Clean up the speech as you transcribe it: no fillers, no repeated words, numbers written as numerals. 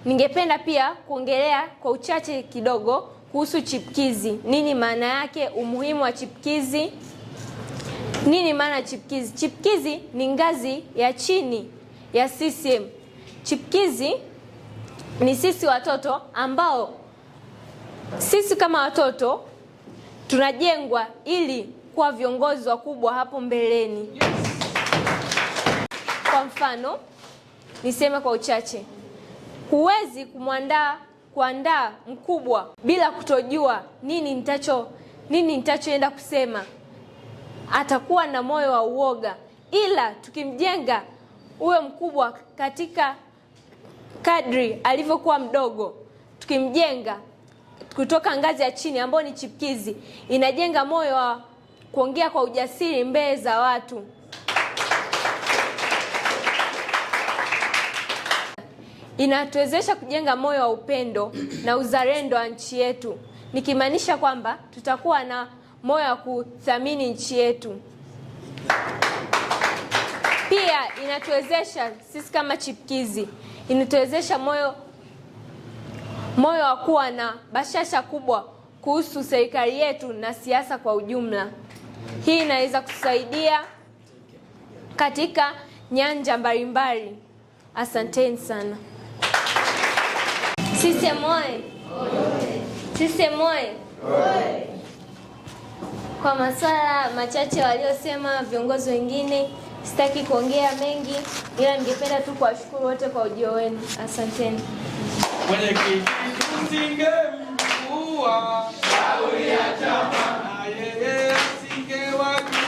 Ningependa pia kuongelea kwa uchache kidogo kuhusu chipkizi. Nini maana yake, umuhimu wa chipkizi? Nini maana chipkizi? Chipkizi ni ngazi ya chini ya CCM. Chipkizi ni sisi watoto ambao sisi kama watoto tunajengwa ili kuwa viongozi wakubwa hapo mbeleni. Kwa mfano, niseme kwa uchache, huwezi kuandaa mkubwa bila kutojua nini nitachoenda kusema. Atakuwa na moyo wa uoga, ila tukimjenga uwe mkubwa katika kadri alivyokuwa mdogo, tukimjenga kutoka ngazi ya chini ambayo ni chipkizi, inajenga moyo wa kuongea kwa ujasiri mbele za watu. Inatuwezesha kujenga moyo wa upendo na uzalendo wa nchi yetu, nikimaanisha kwamba tutakuwa na moyo wa kuthamini nchi yetu. Pia inatuwezesha sisi kama chipkizi, inatuwezesha moyo wa kuwa na bashasha kubwa kuhusu serikali yetu na siasa kwa ujumla. Hii inaweza kusaidia katika nyanja mbalimbali. Asanteni sana. CCM oyee! CCM oyee! Kwa masuala machache waliosema viongozi wengine, sitaki kuongea mengi, ila ningependa tu kuwashukuru wote kwa ujio wenu. Asanteni. Mwenyekiti tusingemjua shauri ya chama na yeye asingewakilisha